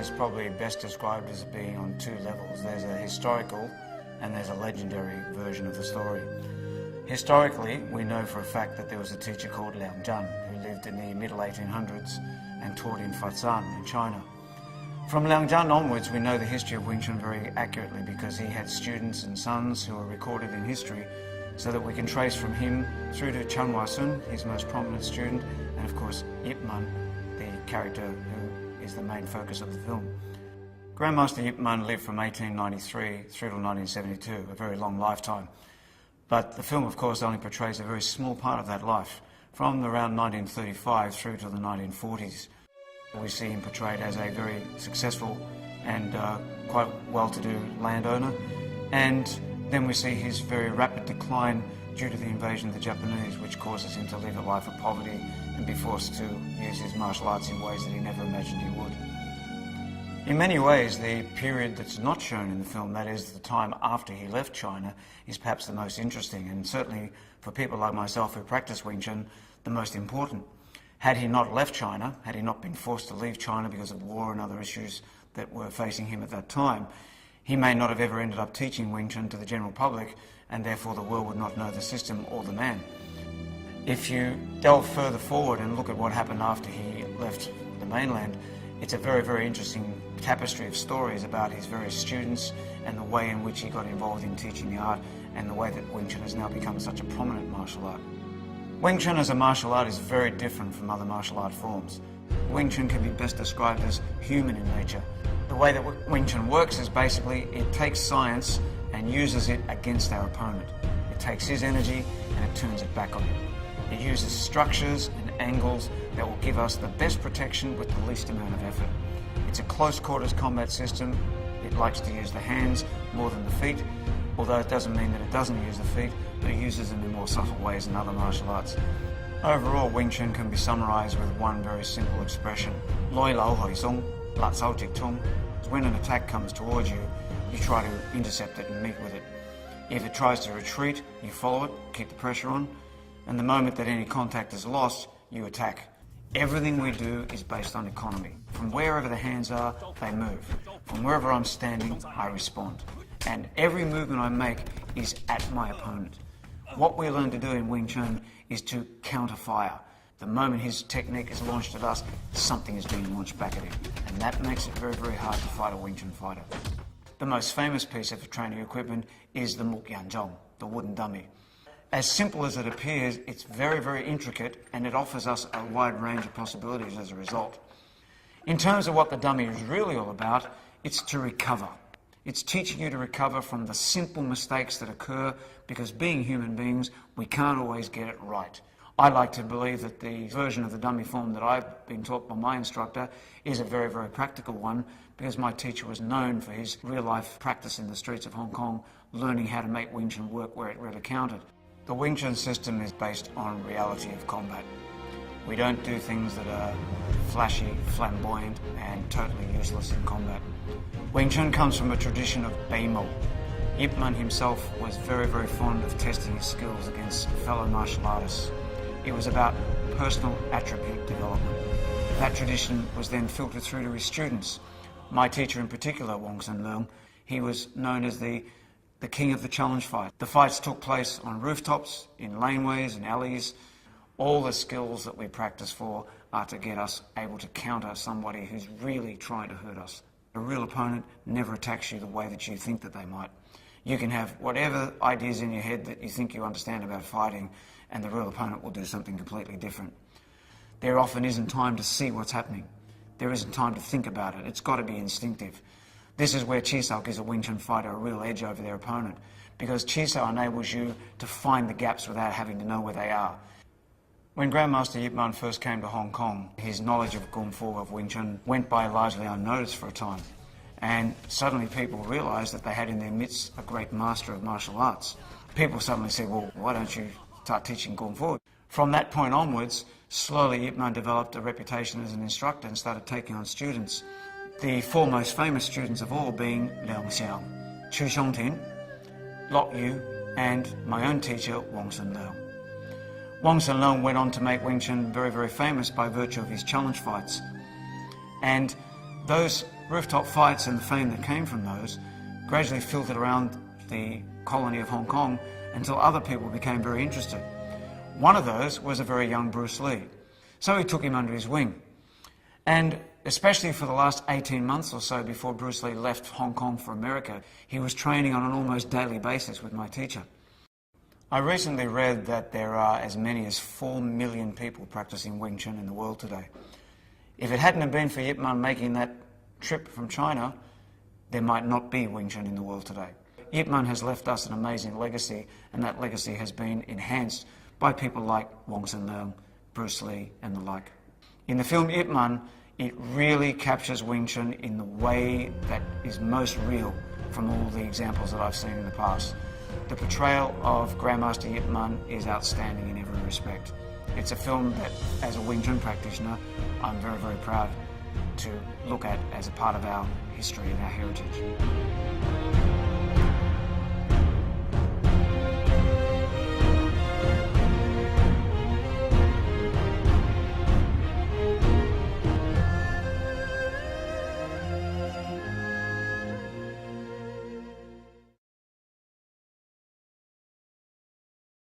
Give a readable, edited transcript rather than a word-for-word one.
is probably best described as being on two levels. There's a historical and there's a legendary version of the story. Historically, we know for a fact that there was a teacher called Liang Zhan who lived in the middle 1800s and taught in Fuzan in China. From Liang Zhan onwards, we know the history of Wing Chun very accurately because he had students and sons who are recorded in history, so that we can trace from him through to Chun, his most prominent student, and of course Yip Man, the character who is the main focus of the film. Grandmaster Yip Man lived from 1893 through to 1972, a very long lifetime. But the film, of course, only portrays a very small part of that life, from around 1935 through to the 1940s. We see him portrayed as a very successful and quite well-to-do landowner, and then we see his very rapid decline due to the invasion of the Japanese, which causes him to live a life of poverty and be forced to use his martial arts in ways that he never imagined he would. In many ways, the period that's not shown in the film, that is the time after he left China, is perhaps the most interesting, and certainly for people like myself who practice Wing Chun, the most important. Had he not left China, had he not been forced to leave China because of war and other issues that were facing him at that time, he may not have ever ended up teaching Wing Chun to the general public, and therefore the world would not know the system or the man. If you delve further forward and look at what happened after he left the mainland, it's a very, very interesting tapestry of stories about his various students and the way in which he got involved in teaching the art and the way that Wing Chun has now become such a prominent martial art. Wing Chun as a martial art is very different from other martial art forms. Wing Chun can be best described as human in nature. The way that Wing Chun works is basically it takes science and uses it against our opponent. It takes his energy and it turns it back on him. It uses structures and angles that will give us the best protection with the least amount of effort. It's a close quarters combat system. It likes to use the hands more than the feet, although it doesn't mean that it doesn't use the feet, but it uses them in more subtle ways than other martial arts. Overall, Wing Chun can be summarized with one very simple expression: Loi Lao Hoi Song, Lat Sao Jik Tung. When an attack comes towards you, you try to intercept it and meet with it. If it tries to retreat, you follow it, keep the pressure on, and the moment that any contact is lost, you attack. Everything we do is based on economy. From wherever the hands are, they move. From wherever I'm standing, I respond. And every movement I make is at my opponent. What we learn to do in Wing Chun is to counter fire. The moment his technique is launched at us, something is being launched back at him. And that makes it very, very hard to fight a Wing Chun fighter. The most famous piece of training equipment is the Muk Yan Zhong, the wooden dummy. As simple as it appears, it's very, very intricate, and it offers us a wide range of possibilities as a result. In terms of what the dummy is really all about, it's to recover. It's teaching you to recover from the simple mistakes that occur, because being human beings, we can't always get it right. I like to believe that the version of the dummy form that I've been taught by my instructor is a very, very practical one, because my teacher was known for his real-life practice in the streets of Hong Kong, learning how to make Wing Chun work where it really counted. The Wing Chun system is based on reality of combat. We don't do things that are flashy, flamboyant, and totally useless in combat. Wing Chun comes from a tradition of Beimo. Yip Man himself was very, very fond of testing his skills against fellow martial artists. It was about personal attribute development. That tradition was then filtered through to his students. My teacher in particular, Wong Sun Leung, he was known as the king of the challenge fight. The fights took place on rooftops, in laneways and alleys. All the skills that we practice for are to get us able to counter somebody who's really trying to hurt us. A real opponent never attacks you the way that you think that they might. You can have whatever ideas in your head that you think you understand about fighting, and the real opponent will do something completely different. There often isn't time to see what's happening. There isn't time to think about it. It's got to be instinctive. This is where Chi Sao gives a Wing Chun fighter a real edge over their opponent, because Chi Sao enables you to find the gaps without having to know where they are. When Grandmaster Yip Man first came to Hong Kong, his knowledge of Kung Fu, of Wing Chun, went by largely unnoticed for a time. And suddenly people realised that they had in their midst a great master of martial arts. People suddenly said, well, why don't you start teaching Kung Fu? From that point onwards, slowly Yip Man developed a reputation as an instructor and started taking on students. The four most famous students of all being Leung Xiao, Chu Xiongtin, Lok Yu, and my own teacher, Wong Sun Leung. Wong Sun Leung went on to make Wing Chun very, very famous by virtue of his challenge fights. And those Rooftop fights and the fame that came from those gradually filtered around the colony of Hong Kong until other people became very interested. One of those was a very young Bruce Lee. So he took him under his wing. And especially for the last 18 months or so before Bruce Lee left Hong Kong for America, he was training on an almost daily basis with my teacher. I recently read that there are as many as 4 million people practicing Wing Chun in the world today. If it hadn't have been for Yip Man making that trip from China, there might not be Wing Chun in the world today. Yip Man has left us an amazing legacy, and that legacy has been enhanced by people like Wong Sin Leung, Bruce Lee and the like. In the film Yip Man, it really captures Wing Chun in the way that is most real from all the examples that I've seen in the past. The portrayal of Grandmaster Yip Man is outstanding in every respect. It's a film that, as a Wing Chun practitioner, I'm very, very proud to look at as a part of our history and our heritage.